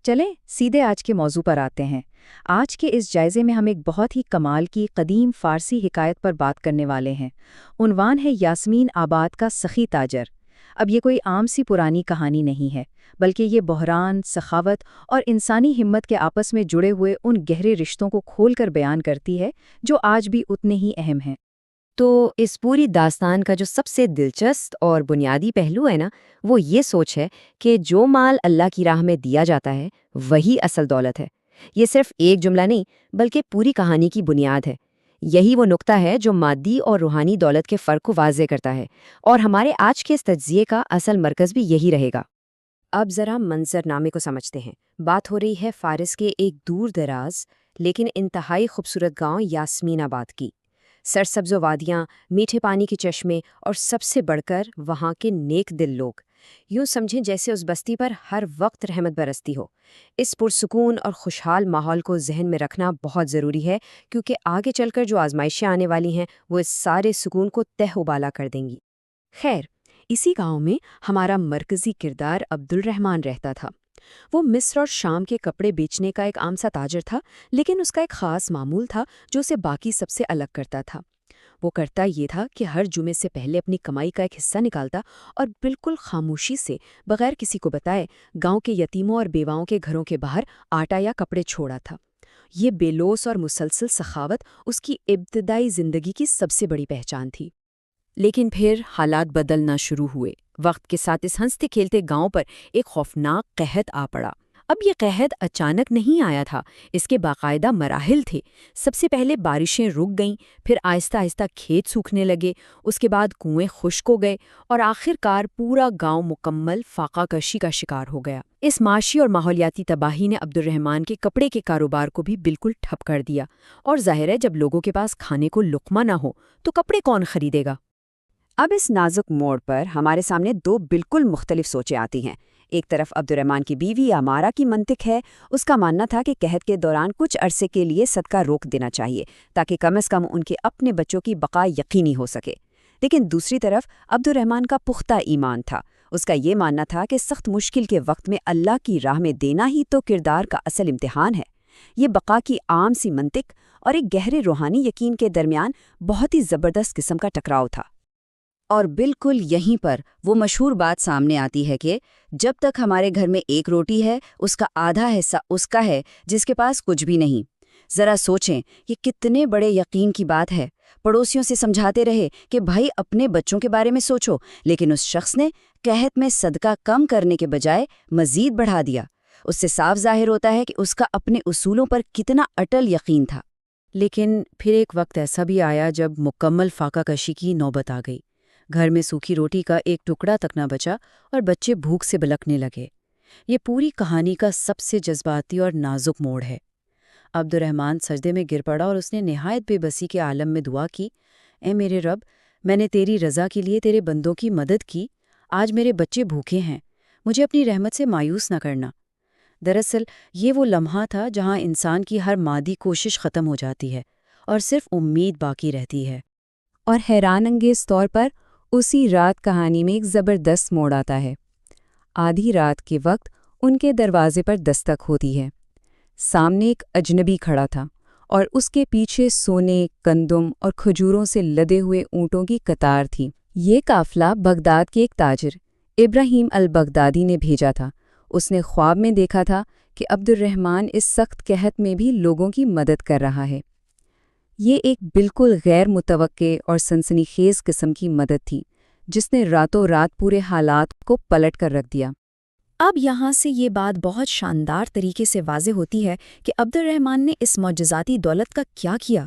چلیں سیدھے آج کے موضوع پر آتے ہیں۔ آج کے اس جائزے میں ہم ایک بہت ہی کمال کی قدیم فارسی حکایت پر بات کرنے والے ہیں۔ عنوان ہے یاسمین آباد کا سخی تاجر۔ اب یہ کوئی عام سی پرانی کہانی نہیں ہے، بلکہ یہ بحران، سخاوت اور انسانی ہمت کے آپس میں جڑے ہوئے ان گہرے رشتوں کو کھول کر بیان کرتی ہے جو آج بھی اتنے ہی اہم ہیں۔ تو اس پوری داستان کا جو سب سے دلچسپ اور بنیادی پہلو ہے نا، وہ یہ سوچ ہے کہ جو مال اللہ کی راہ میں دیا جاتا ہے وہی اصل دولت ہے۔ یہ صرف ایک جملہ نہیں بلکہ پوری کہانی کی بنیاد ہے۔ یہی وہ نقطہ ہے جو مادی اور روحانی دولت کے فرق کو واضح کرتا ہے، اور ہمارے آج کے اس تجزیے کا اصل مرکز بھی یہی رہے گا۔ اب ذرا منظر نامے کو سمجھتے ہیں۔ بات ہو رہی ہے فارس کے ایک دور دراز لیکن انتہائی خوبصورت گاؤں یاسمین آباد کی۔ سرسبز و وادیاں، میٹھے پانی کے چشمے اور سب سے بڑھ کر وہاں کے نیک دل لوگ۔ یوں سمجھیں جیسے اس بستی پر ہر وقت رحمت برستی ہو۔ اس پرسکون اور خوشحال ماحول کو ذہن میں رکھنا بہت ضروری ہے، کیونکہ آگے چل کر جو آزمائشیں آنے والی ہیں وہ اس سارے سکون کو تہ و بالا کر دیں گی۔ خیر، اسی گاؤں میں ہمارا مرکزی کردار عبدالرحمن رہتا تھا۔ وہ مصر اور شام کے کپڑے بیچنے کا ایک عام سا تاجر تھا، لیکن اس کا ایک خاص معمول تھا جو اسے باقی سب سے الگ کرتا تھا۔ وہ کرتا یہ تھا کہ ہر جمعے سے پہلے اپنی کمائی کا ایک حصہ نکالتا اور بالکل خاموشی سے، بغیر کسی کو بتائے، گاؤں کے یتیموں اور بیواؤں کے گھروں کے باہر آٹا یا کپڑے چھوڑا تھا۔ یہ بے لوث اور مسلسل سخاوت اس کی ابتدائی زندگی کی سب سے بڑی پہچان تھی۔ لیکن پھر حالات بدلنا شروع ہوئے۔ وقت کے ساتھ اس ہنستے کھیلتے گاؤں پر ایک خوفناک قحط آ پڑا۔ اب یہ قحط اچانک نہیں آیا تھا، اس کے باقاعدہ مراحل تھے۔ سب سے پہلے بارشیں رک گئیں، پھر آہستہ آہستہ کھیت سوکھنے لگے، اس کے بعد کنویں خشک ہو گئے، اور آخر کار پورا گاؤں مکمل فاقہ کشی کا شکار ہو گیا۔ اس معاشی اور ماحولیاتی تباہی نے عبدالرحمن کے کپڑے کے کاروبار کو بھی بالکل ٹھپ کر دیا، اور ظاہر ہے جب لوگوں کے پاس کھانے کو لقمہ نہ ہو تو کپڑے کون خریدے گا؟ اب اس نازک موڑ پر ہمارے سامنے دو بالکل مختلف سوچیں آتی ہیں۔ ایک طرف عبدالرحمن کی بیوی امارہ کی منطق ہے۔ اس کا ماننا تھا کہ قحط کے دوران کچھ عرصے کے لیے صدقہ روک دینا چاہیے تاکہ کم از کم ان کے اپنے بچوں کی بقا یقینی ہو سکے۔ لیکن دوسری طرف عبدالرحمن کا پختہ ایمان تھا۔ اس کا یہ ماننا تھا کہ سخت مشکل کے وقت میں اللہ کی راہ میں دینا ہی تو کردار کا اصل امتحان ہے۔ یہ بقا کی عام سی منطق اور ایک گہرے روحانی یقین کے درمیان بہت ہی زبردست قسم کا ٹکراؤ تھا۔ اور بالکل یہیں پر وہ مشہور بات سامنے آتی ہے کہ جب تک ہمارے گھر میں ایک روٹی ہے، اس کا آدھا حصہ اس کا ہے جس کے پاس کچھ بھی نہیں۔ ذرا سوچیں، یہ کتنے بڑے یقین کی بات ہے۔ پڑوسیوں سے سمجھاتے رہے کہ بھائی اپنے بچوں کے بارے میں سوچو، لیکن اس شخص نے قحط میں صدقہ کم کرنے کے بجائے مزید بڑھا دیا۔ اس سے صاف ظاہر ہوتا ہے کہ اس کا اپنے اصولوں پر کتنا اٹل یقین تھا۔ لیکن پھر ایک وقت ایسا بھی آیا جب مکمل فاقہ کشی کی نوبت آ گئی۔ گھر میں سوکھی روٹی کا ایک ٹکڑا تک نہ بچا اور بچے بھوک سے بلکنے لگے۔ یہ پوری کہانی کا سب سے جذباتی اور نازک موڑ ہے۔ عبدالرحمن سجدے میں گر پڑا اور اس نے نہایت بے بسی کے عالم میں دعا کی، اے میرے رب، میں نے تیری رضا کے لیے تیرے بندوں کی مدد کی، آج میرے بچے بھوکے ہیں، مجھے اپنی رحمت سے مایوس نہ کرنا۔ دراصل یہ وہ لمحہ تھا جہاں انسان کی ہر مادی کوشش ختم ہو جاتی ہے اور صرف امید باقی رہتی ہے۔ اور حیران انگیز طور پر اسی رات کہانی میں ایک زبردست موڑ آتا ہے۔ آدھی رات کے وقت ان کے دروازے پر دستک ہوتی ہے۔ سامنے ایک اجنبی کھڑا تھا اور اس کے پیچھے سونے، گندم اور کھجوروں سے لدے ہوئے اونٹوں کی قطار تھی۔ یہ قافلہ بغداد کے ایک تاجر ابراہیم البغدادی نے بھیجا تھا۔ اس نے خواب میں دیکھا تھا کہ عبدالرحمن اس سخت قحط میں بھی لوگوں کی مدد کر رہا ہے۔ یہ ایک بالکل غیر متوقع اور سنسنی خیز قسم کی مدد تھی جس نے راتوں رات پورے حالات کو پلٹ کر رکھ دیا۔ اب یہاں سے یہ بات بہت شاندار طریقے سے واضح ہوتی ہے کہ عبدالرحمن نے اس معجزاتی دولت کا کیا کیا۔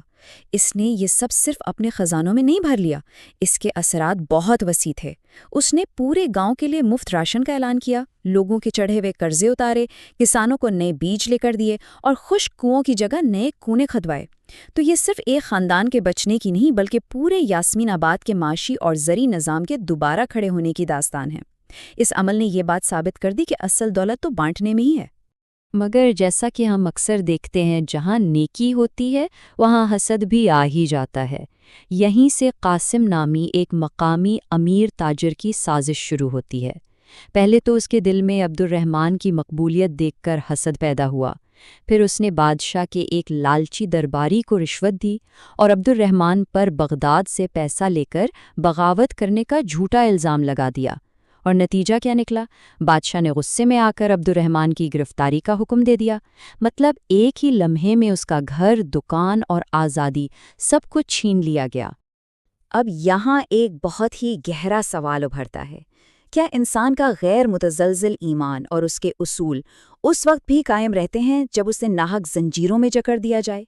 اس نے یہ سب صرف اپنے خزانوں میں نہیں بھر لیا، اس کے اثرات بہت وسیع تھے۔ اس نے پورے گاؤں کے لیے مفت راشن کا اعلان کیا، لوگوں کے چڑھے ہوئے قرضے اتارے، کسانوں کو نئے بیج لے کر دیے اور خشک کنووں کی جگہ نئے کونے کھدوائے۔ تو یہ صرف ایک خاندان کے بچنے کی نہیں بلکہ پورے یاسمین آباد کے معاشی اور زرعی نظام کے دوبارہ کھڑے ہونے کی داستان ہے۔ اس عمل نے یہ بات ثابت کر دی کہ اصل دولت تو بانٹنے میں ہی ہے۔ مگر جیسا کہ ہم اکثر دیکھتے ہیں، جہاں نیکی ہوتی ہے وہاں حسد بھی آ ہی جاتا ہے۔ یہیں سے قاسم نامی ایک مقامی امیر تاجر کی سازش شروع ہوتی ہے۔ پہلے تو اس کے دل میں عبد الرحمن کی مقبولیت دیکھ کر حسد پیدا ہوا، پھر اس نے بادشاہ کے ایک لالچی درباری کو رشوت دی اور عبد الرحمن پر بغداد سے پیسہ لے کر بغاوت کرنے کا جھوٹا الزام لگا دیا۔ اور نتیجہ کیا نکلا؟ بادشاہ نے غصے میں آ کر عبد الرحمن کی گرفتاری کا حکم دے دیا۔ مطلب ایک ہی لمحے میں اس کا گھر، دکان اور آزادی سب کچھ چھین لیا گیا۔ اب یہاں ایک بہت ہی گہرا سوال ابھرتا ہے، کیا انسان کا غیر متزلزل ایمان اور اس کے اصول اس وقت بھی قائم رہتے ہیں جب اسے ناحق زنجیروں میں جکڑ دیا جائے؟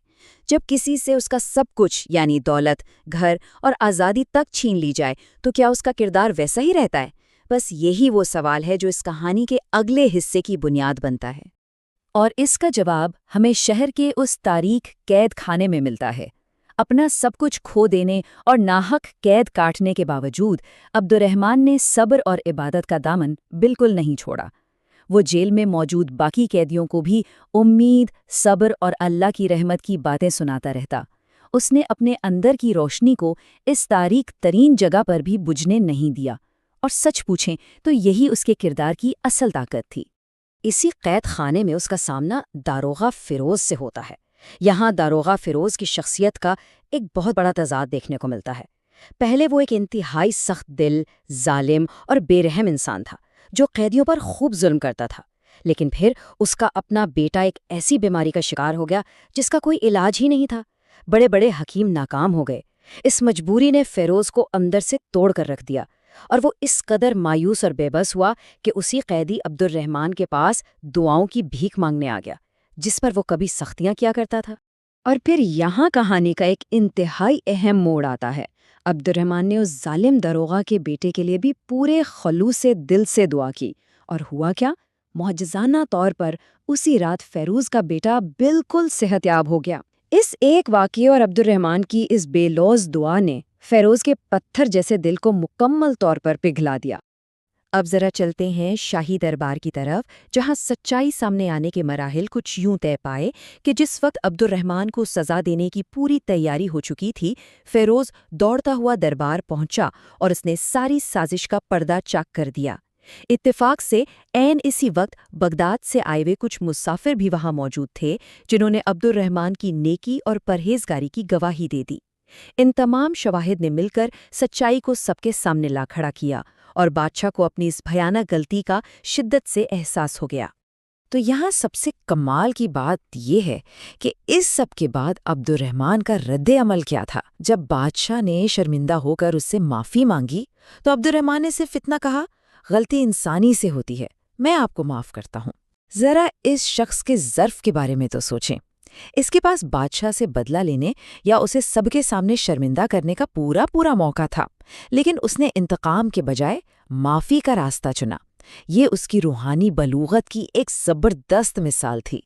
جب کسی سے اس کا سب کچھ یعنی دولت، گھر اور آزادی تک چھین لی جائے تو کیا اس کا کردار ویسا ہی رہتا ہے؟ بس یہی وہ سوال ہے جو اس کہانی کے اگلے حصے کی بنیاد بنتا ہے۔ اور اس کا جواب ہمیں شہر کے اس تاریک قید خانے میں ملتا ہے۔ اپنا سب کچھ کھو دینے اور ناحق قید کاٹنے کے باوجود عبد الرحمن نے صبر اور عبادت کا دامن بالکل نہیں چھوڑا۔ وہ جیل میں موجود باقی قیدیوں کو بھی امید، صبر اور اللہ کی رحمت کی باتیں سناتا رہتا۔ اس نے اپنے اندر کی روشنی کو اس تاریک ترین جگہ پر بھی بجھنے نہیں دیا، اور سچ پوچھیں تو یہی اس کے کردار کی اصل طاقت تھی۔ اسی قید خانے میں اس کا سامنا داروغہ فیروز سے ہوتا ہے۔ یہاں داروغہ فیروز کی شخصیت کا ایک بہت بڑا تضاد دیکھنے کو ملتا ہے۔ پہلے وہ ایک انتہائی سخت دل، ظالم اور بے رحم انسان تھا جو قیدیوں پر خوب ظلم کرتا تھا، لیکن پھر اس کا اپنا بیٹا ایک ایسی بیماری کا شکار ہو گیا جس کا کوئی علاج ہی نہیں تھا۔ بڑے بڑے حکیم ناکام ہو گئے۔ اس مجبوری نے فیروز کو اندر سے توڑ کر رکھ دیا، اور وہ اس قدر مایوس اور بے بس ہوا کہ اسی قیدی عبد الرحمن کے پاس دعاؤں کی بھیک مانگنے آ گیا، جس پر وہ کبھی سختیاں کیا کرتا تھا۔ اور پھر یہاں کہانی کا ایک انتہائی اہم موڑ آتا ہے۔ عبد الرحمن نے اس ظالم داروغہ کے بیٹے کے لیے بھی پورے خلوص دل سے دعا کی، اور ہوا کیا؟ معجزانہ طور پر اسی رات فیروز کا بیٹا بالکل صحت یاب ہو گیا۔ اس ایک واقعے اور عبد الرحمن کی اس بے لوث دعا نے فیروز کے پتھر جیسے دل کو مکمل طور پر پگھلا دیا۔ اب ذرا چلتے ہیں شاہی دربار کی طرف، جہاں سچائی سامنے آنے کے مراحل کچھ یوں طے پائے کہ جس وقت عبد الرحمن کو سزا دینے کی پوری تیاری ہو چکی تھی، فیروز دوڑتا ہوا دربار پہنچا اور اس نے ساری سازش کا پردہ چاک کر دیا۔ اتفاق سے عین اسی وقت بغداد سے آئے ہوئے کچھ مسافر بھی وہاں موجود تھے، جنہوں نے عبد الرحمن کی نیکی اور پرہیزگاری کی گواہی دے دی۔ ان تمام شواہد نے مل کر سچائی کو سب کے سامنے لا کھڑا کیا، اور بادشاہ کو اپنی اس بھیانک غلطی کا شدت سے احساس ہو گیا۔ تو یہاں سب سے کمال کی بات یہ ہے کہ اس سب کے بعد عبد الرحمن کا رد عمل کیا تھا۔ جب بادشاہ نے شرمندہ ہو کر اس سے معافی مانگی تو عبد الرحمن نے صرف اتنا کہا، غلطی انسانی سے ہوتی ہے، میں آپ کو معاف کرتا ہوں۔ ذرا اس شخص کے ظرف کے بارے میں تو سوچیں۔ اس کے پاس بادشاہ سے بدلہ لینے یا اسے سب کے سامنے شرمندہ کرنے کا پورا موقع تھا، لیکن اس نے انتقام کے بجائے معافی کا راستہ چنا۔ یہ اس کی روحانی بلوغت کی ایک زبردست مثال تھی۔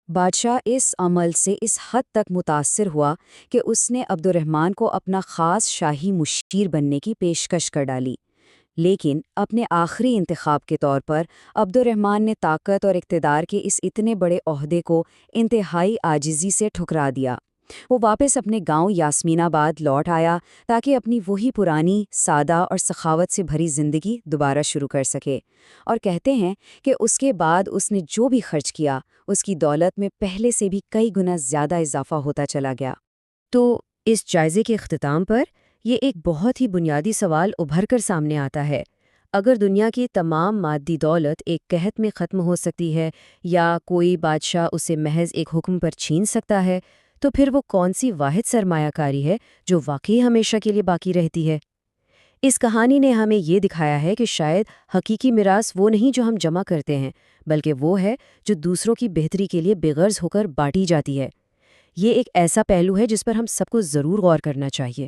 بادشاہ اس عمل سے اس حد تک متاثر ہوا کہ اس نے عبد الرحمن کو اپنا خاص شاہی مشیر بننے کی پیشکش کر ڈالی، لیکن اپنے آخری انتخاب کے طور پر عبد الرحمن نے طاقت اور اقتدار کے اس اتنے بڑے عہدے کو انتہائی عاجزی سے ٹھکرا دیا۔ وہ واپس اپنے گاؤں یاسمین آباد لوٹ آیا تاکہ اپنی وہی پرانی، سادہ اور سخاوت سے بھری زندگی دوبارہ شروع کر سکے۔ اور کہتے ہیں کہ اس کے بعد اس نے جو بھی خرچ کیا، اس کی دولت میں پہلے سے بھی کئی گنا زیادہ اضافہ ہوتا چلا گیا۔ تو اس جائزے کے اختتام پر یہ ایک بہت ہی بنیادی سوال ابھر کر سامنے آتا ہے۔ اگر دنیا کی تمام مادی دولت ایک قحط میں ختم ہو سکتی ہے، یا کوئی بادشاہ اسے محض ایک حکم پر چھین سکتا ہے، تو پھر وہ کون سی واحد سرمایہ کاری ہے جو واقعی ہمیشہ کے لیے باقی رہتی ہے؟ اس کہانی نے ہمیں یہ دکھایا ہے کہ شاید حقیقی میراث وہ نہیں جو ہم جمع کرتے ہیں، بلکہ وہ ہے جو دوسروں کی بہتری کے لیے بے غرض ہو کر بانٹی جاتی ہے۔ یہ ایک ایسا پہلو ہے جس پر ہم سب کو ضرور غور کرنا چاہیے۔